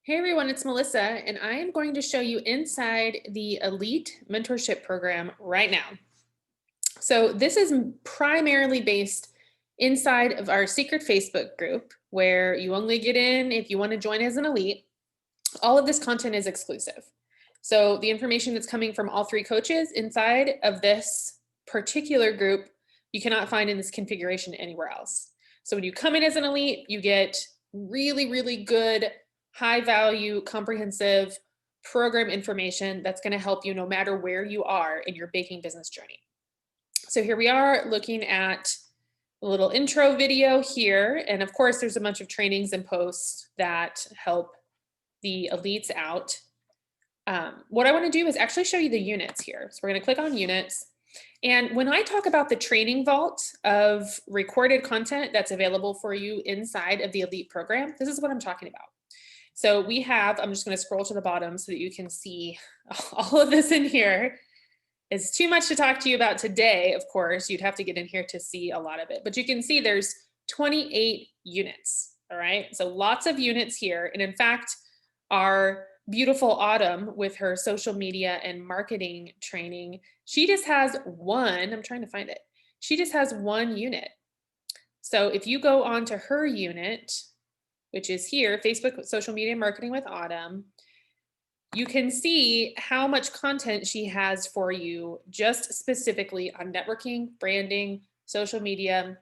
Hey everyone, it's Melissa, and I am going to show you inside the Elite Mentorship Program right now. So this is primarily based inside of our secret Facebook group where you only get in if you want to join as an elite. All of this content is exclusive. So the information that's coming from all three coaches inside of this particular group, you cannot find in this configuration anywhere else. So when you come in as an elite, you get really, really good, high value, comprehensive program information that's going to help you no matter where you are in your baking business journey. So here we are looking at a little intro video here. And of course, there's a bunch of trainings and posts that help the elites out. What I want to do is actually show you the units here. So we're going to click on units. And when I talk about the training vault of recorded content that's available for you inside of the elite program, this is what I'm talking about. So we have, I'm just going to scroll to the bottom so that you can see all of this in here. It's too much to talk to you about today, of course. You'd have to get in here to see a lot of it. But you can see there's 28 units, all right? So lots of units here. And in fact, our beautiful Autumn with her social media and marketing training, she just has one, I'm trying to find it. She just has one unit. So if you go on to her unit, which is here, Facebook Social Media Marketing with Autumn, you can see how much content she has for you just specifically on networking, branding, social media,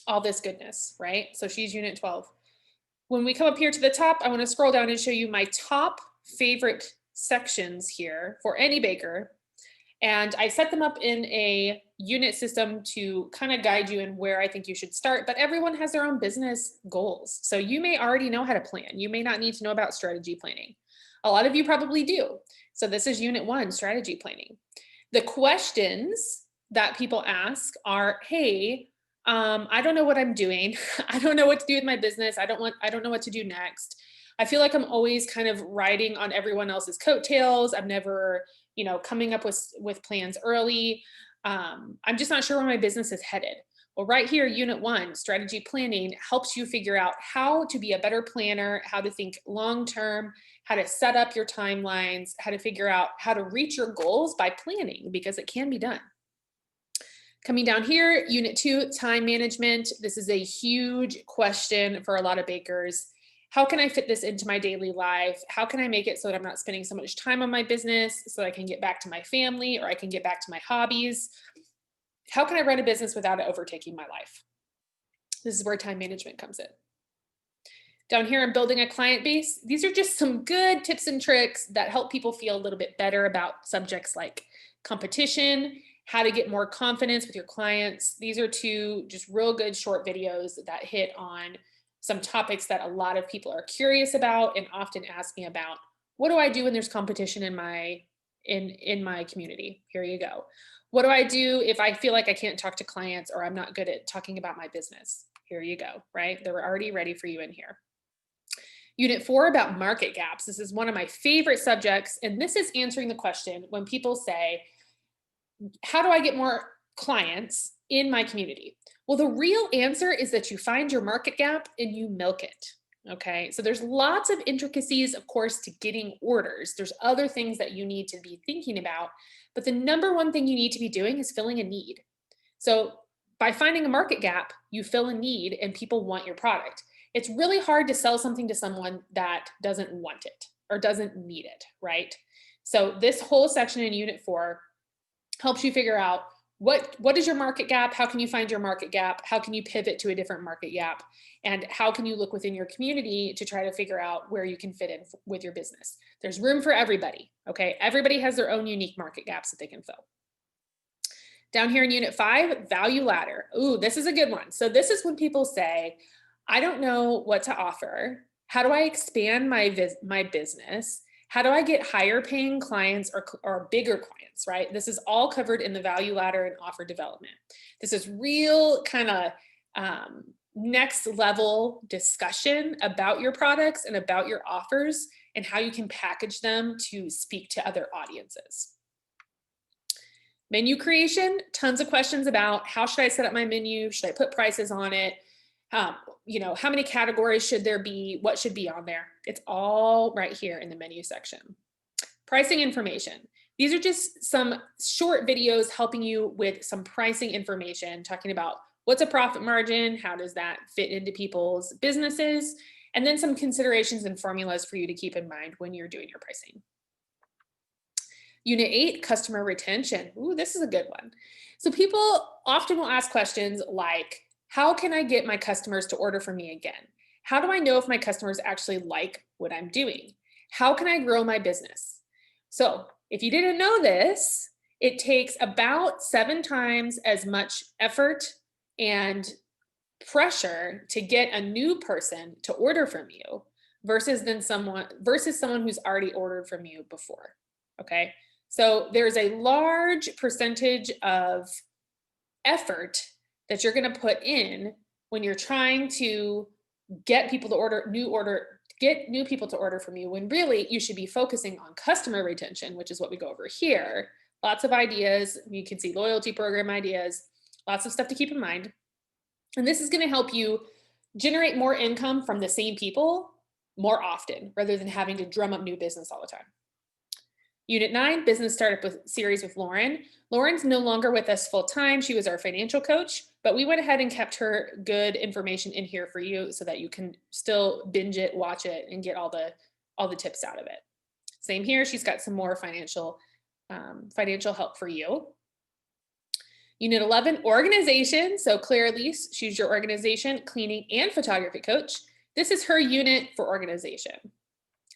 all this goodness, right? So she's unit 12. When we come up here to the top, I want to scroll down and show you my top favorite sections here for any baker. And I set them up in a unit system to kind of guide you in where I think you should start, but everyone has their own business goals. So you may already know how to plan. You may not need to know about strategy planning. A lot of you probably do. So this is unit 1, strategy planning. The questions that people ask are, hey, I don't know what I'm doing. I don't know what to do with my business. I don't know what to do next. I feel like I'm always kind of riding on everyone else's coattails. I'm never, coming up with plans early. I'm just not sure where my business is headed. Well, right here, unit 1, strategy planning, helps you figure out how to be a better planner, how to think long-term, how to set up your timelines, how to figure out how to reach your goals by planning, because it can be done. Coming down here, unit 2, time management. This is a huge question for a lot of bakers. How can I fit this into my daily life? How can I make it so that I'm not spending so much time on my business so that I can get back to my family or I can get back to my hobbies? How can I run a business without it overtaking my life? This is where time management comes in. Down here, I'm building a client base. These are just some good tips and tricks that help people feel a little bit better about subjects like competition, how to get more confidence with your clients. These are 2 just real good short videos that hit on some topics that a lot of people are curious about and often ask me about. What do I do when there's competition in my community? Here you go. What do I do if I feel like I can't talk to clients or I'm not good at talking about my business? Here you go, right? They're already ready for you in here. Unit 4, about market gaps. This is one of my favorite subjects. And this is answering the question when people say, how do I get more clients in my community? Well, the real answer is that you find your market gap and you milk it. Okay, so there's lots of intricacies, of course, to getting orders. There's other things that you need to be thinking about, but the number one thing you need to be doing is filling a need. So by finding a market gap, you fill a need and people want your product. It's really hard to sell something to someone that doesn't want it or doesn't need it, right? So this whole section in unit 4 helps you figure out what is your market gap? How can you find your market gap? How can you pivot to a different market gap? And how can you look within your community to try to figure out where you can fit in with your business? There's room for everybody, okay? Everybody has their own unique market gaps that they can fill. Down here in unit 5, value ladder. Ooh, this is a good one. So this is when people say, I don't know what to offer. How do I expand my business? How do I get higher paying clients or bigger clients, right? This is all covered in the value ladder and offer development. This is real kind of next level discussion about your products and about your offers and how you can package them to speak to other audiences. Menu creation, tons of questions about how should I set up my menu? Should I put prices on it? how many categories should there be? What should be on there? It's all right here in the menu section. Pricing information. These are just some short videos helping you with some pricing information, talking about what's a profit margin, how does that fit into people's businesses, and then some considerations and formulas for you to keep in mind when you're doing your pricing. Unit 8, customer retention. Ooh, this is a good one. So people often will ask questions like, how can I get my customers to order from me again? How do I know if my customers actually like what I'm doing? How can I grow my business? So if you didn't know this, it takes about 7 times as much effort and pressure to get a new person to order from you versus someone who's already ordered from you before. Okay. So there's a large percentage of effort that you're going to put in when you're trying to get people to get new people to order from you, when really you should be focusing on customer retention, which is what we go over here. Lots of ideas. You can see loyalty program ideas, lots of stuff to keep in mind. And this is going to help you generate more income from the same people more often, rather than having to drum up new business all the time. Unit 9, business startup series with Lauren. Lauren's no longer with us full time. She was our financial coach, but we went ahead and kept her good information in here for you so that you can still binge it, watch it, and get all the tips out of it. Same here. She's got some more financial help for you. Unit 11, organization. So Claire Elise, she's your organization, cleaning, and photography coach. This is her unit for organization.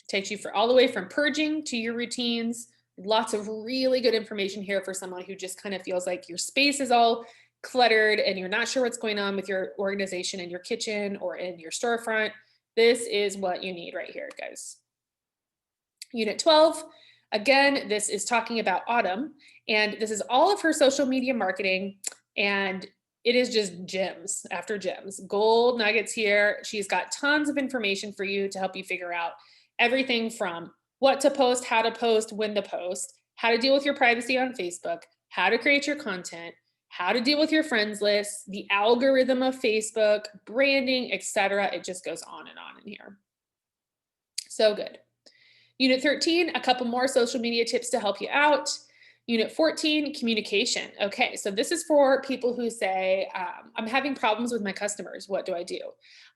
Takes you all the way from purging to your routines. Lots of really good information here for someone who just kind of feels like your space is all cluttered and you're not sure what's going on with your organization in your kitchen or in your storefront. This is what you need right here, guys. Unit 12, again, this is talking about Autumn, and this is all of her social media marketing, and it is just gems after gems, gold nuggets here. She's got tons of information for you to help you figure out everything from what to post, how to post, when to post, how to deal with your privacy on Facebook, how to create your content, how to deal with your friends list, the algorithm of Facebook, branding, etc. It just goes on in here. So good. Unit 13, a couple more social media tips to help you out. Unit 14, communication. Okay, so this is for people who say, I'm having problems with my customers. What do I do?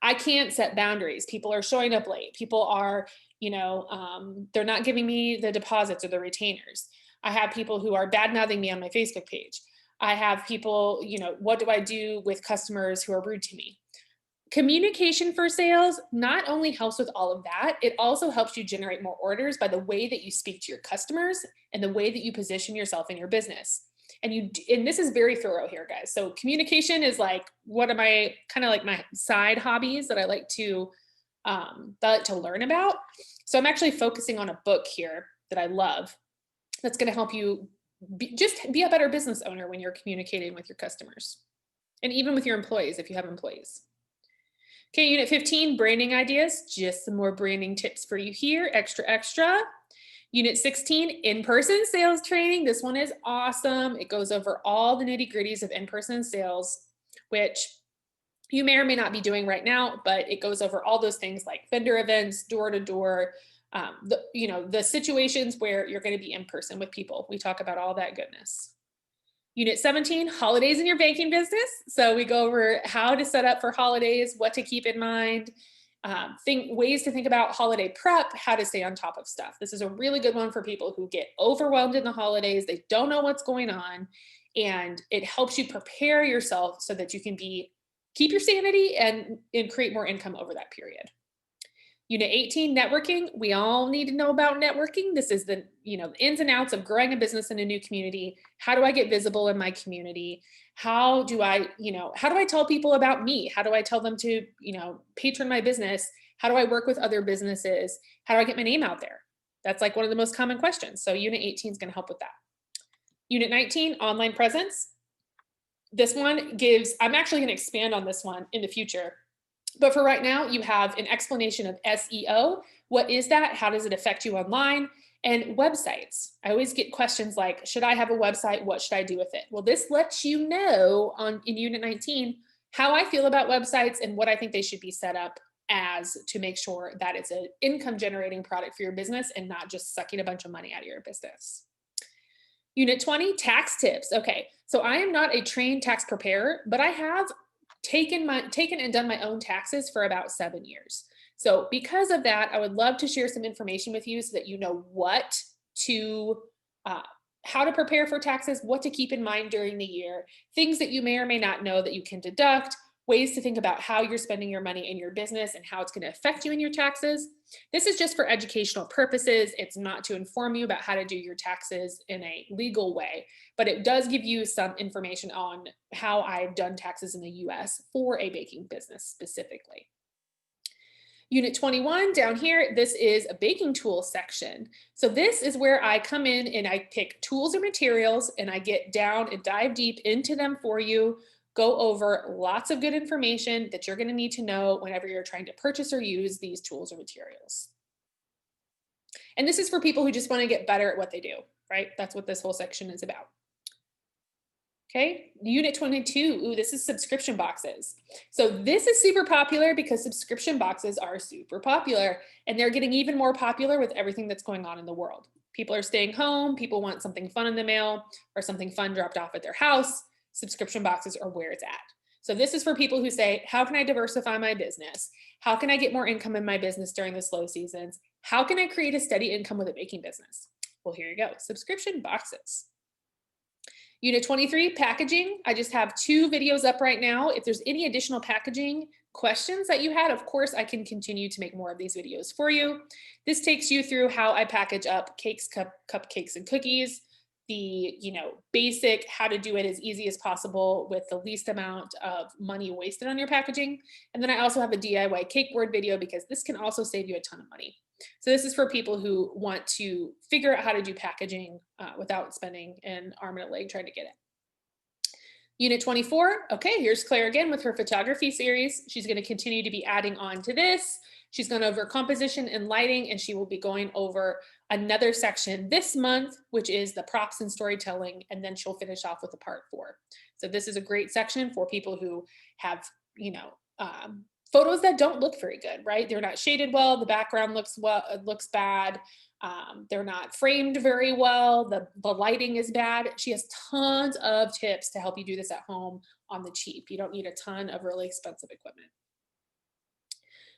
I can't set boundaries. People are showing up late. People are, they're not giving me the deposits or the retainers. I have people who are bad-mouthing me on my Facebook page. I have people, what do I do with customers who are rude to me? Communication for sales not only helps with all of that, it also helps you generate more orders by the way that you speak to your customers and the way that you position yourself in your business. And this is very thorough here, guys. So communication is like my side hobbies that I like to learn about. So I'm actually focusing on a book here that I love that's going to help you be a better business owner when you're communicating with your customers and even with your employees if you have employees. Okay, Unit 15, branding ideas. Just some more branding tips for you here, extra. Unit 16, in-person sales training. This one is awesome. It goes over all the nitty-gritties of in-person sales, which you may or may not be doing right now, but it goes over all those things like vendor events, door-to-door, the situations where you're going to be in person with people. We talk about all that goodness. Unit 17, holidays in your banking business. So we go over how to set up for holidays, what to keep in mind, ways to think about holiday prep, how to stay on top of stuff. This is a really good one for people who get overwhelmed in the holidays. They don't know what's going on, and it helps you prepare yourself so that you can keep your sanity and create more income over that period. Unit 18, networking. We all need to know about networking. This is the ins and outs of growing a business in a new community. How do I get visible in my community? How do I tell people about me? How do I tell them to, patron my business? How do I work with other businesses? How do I get my name out there? That's like one of the most common questions. So Unit 18 is going to help with that. Unit 19, online presence. This one I'm actually going to expand on this one in the future. But for right now, you have an explanation of SEO. What is that? How does it affect you online? And websites. I always get questions like, should I have a website? What should I do with it? Well, this lets you know in Unit 19 how I feel about websites and what I think they should be set up as to make sure that it's an income generating product for your business and not just sucking a bunch of money out of your business. Unit 20, tax tips. Okay, so I am not a trained tax preparer, but I have taken and done my own taxes for about 7 years. So because of that, I would love to share some information with you so that you know what to uh, how to prepare for taxes, what to keep in mind during the year, things that you may or may not know that you can deduct, ways to think about how you're spending your money in your business and how it's going to affect you in your taxes. This is just for educational purposes. It's not to inform you about how to do your taxes in a legal way, but it does give you some information on how I've done taxes in the US for a baking business specifically. Unit 21 down here, this is a baking tools section. So this is where I come in and I pick tools or materials and I get down and dive deep into them for you, go over lots of good information that you're going to need to know whenever you're trying to purchase or use these tools or materials. And this is for people who just want to get better at what they do, right? That's what this whole section is about. Okay, Unit 22, ooh, this is subscription boxes. So this is super popular because subscription boxes are super popular and they're getting even more popular with everything that's going on in the world. People are staying home, people want something fun in the mail or something fun dropped off at their house. Subscription boxes are where it's at. So this is for people who say, how can I diversify my business? How can I get more income in my business during the slow seasons? How can I create a steady income with a baking business? Well, here you go, subscription boxes. Unit 23, packaging. I just have 2 videos up right now. If there's any additional packaging questions that you had, of course, I can continue to make more of these videos for you. This takes you through how I package up cakes, cupcakes, and cookies, the basic how to do it as easy as possible with the least amount of money wasted on your packaging. And then I also have a DIY cake board video because this can also save you a ton of money. So this is for people who want to figure out how to do packaging without spending an arm and a leg trying to get it. Unit 24, okay, here's Claire again with her photography series. She's going to continue to be adding on to this. She's gone over composition and lighting, and she will be going over another section this month, which is the props and storytelling, and then she'll finish off with the part 4. So this is a great section for people who have, photos that don't look very good, right? They're not shaded well, the background looks bad, they're not framed very well, the lighting is bad. She has tons of tips to help you do this at home on the cheap. You don't need a ton of really expensive equipment.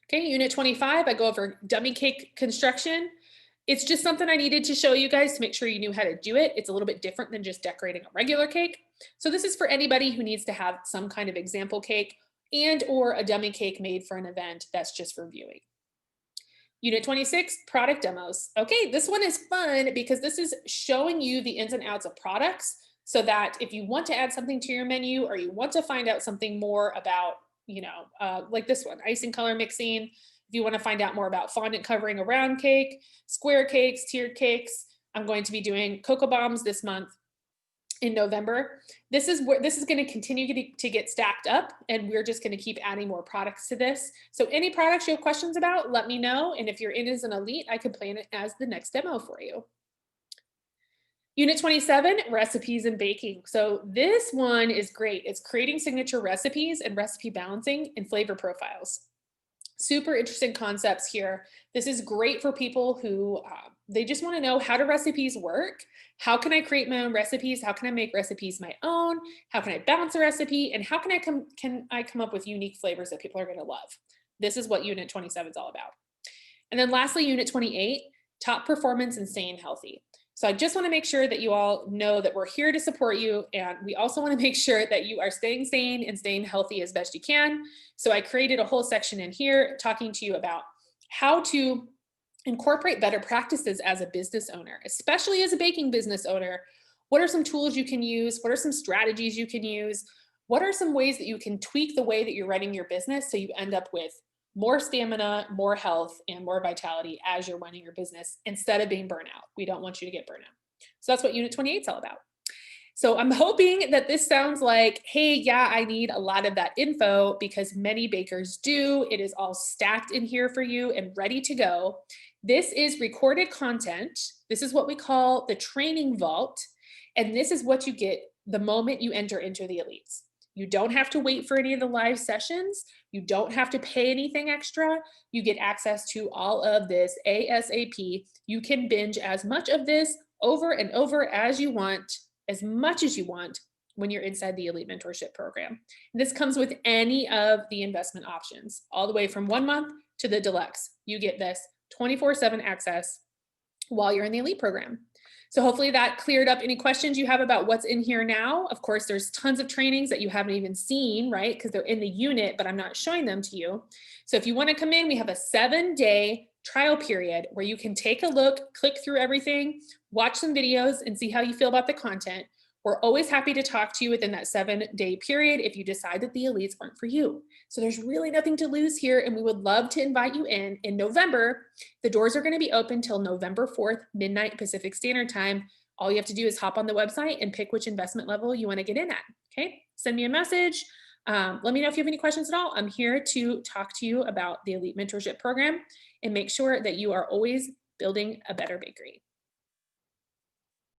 Okay, Unit 25, I go over dummy cake construction. It's just something I needed to show you guys to make sure you knew how to do it. It's a little bit different than just decorating a regular cake. So this is for anybody who needs to have some kind of example cake and or a dummy cake made for an event that's just for viewing. Unit 26, product demos. Okay, this one is fun because this is showing you the ins and outs of products so that if you want to add something to your menu or you want to find out something more about, like this one, icing color mixing, if you want to find out more about fondant covering a round cake, square cakes, tiered cakes, I'm going to be doing cocoa bombs this month in November. This is going to continue to get stacked up, and we're just going to keep adding more products to this. So any products you have questions about, let me know. And if you're in as an elite, I could plan it as the next demo for you. Unit 27, recipes and baking. So this one is great. It's creating signature recipes and recipe balancing and flavor profiles. Super interesting concepts here. This is great for people who they just want to know, how do recipes work? How can I create my own recipes? How can I make recipes my own? How can I balance a recipe? And how can I come up with unique flavors that people are going to love? This is what Unit 27 is all about. And then lastly, Unit 28, top performance and staying healthy. So I just want to make sure that you all know that we're here to support you. And we also want to make sure that you are staying sane and staying healthy as best you can. So I created a whole section in here talking to you about how to incorporate better practices as a business owner, especially as a baking business owner. What are some tools you can use? What are some strategies you can use? What are some ways that you can tweak the way that you're running your business so you end up with more stamina, more health, and more vitality as you're running your business instead of being burnout? We don't want you to get burnout. So that's what Unit 28 is all about. So I'm hoping that this sounds like, hey, yeah, I need a lot of that info, because many bakers do. It is all stacked in here for you and ready to go. This is recorded content. This is what we call the training vault. And this is what you get the moment you enter into the elites. You don't have to wait for any of the live sessions. You don't have to pay anything extra. You get access to all of this ASAP. You can binge as much of this over and over as you want, as much as you want when you're inside the Elite Mentorship Program. This comes with any of the investment options, all the way from 1 month to the deluxe. You get this 24/7 access while you're in the Elite program. So hopefully that cleared up any questions you have about what's in here now. Of course, there's tons of trainings that you haven't even seen, right? Because they're in the unit, but I'm not showing them to you. So if you want to come in, we have a 7-day trial period where you can take a look, click through everything, watch some videos, and see how you feel about the content. We're always happy to talk to you within that 7-day period if you decide that the elites aren't for you. So there's really nothing to lose here, and we would love to invite you in November. The doors are going to be open till November 4th, midnight Pacific Standard Time. All you have to do is hop on the website and pick which investment level you want to get in at. Okay, send me a message. Let me know if you have any questions at all. I'm here to talk to you about the Elite Mentorship Program and make sure that you are always building a better bakery.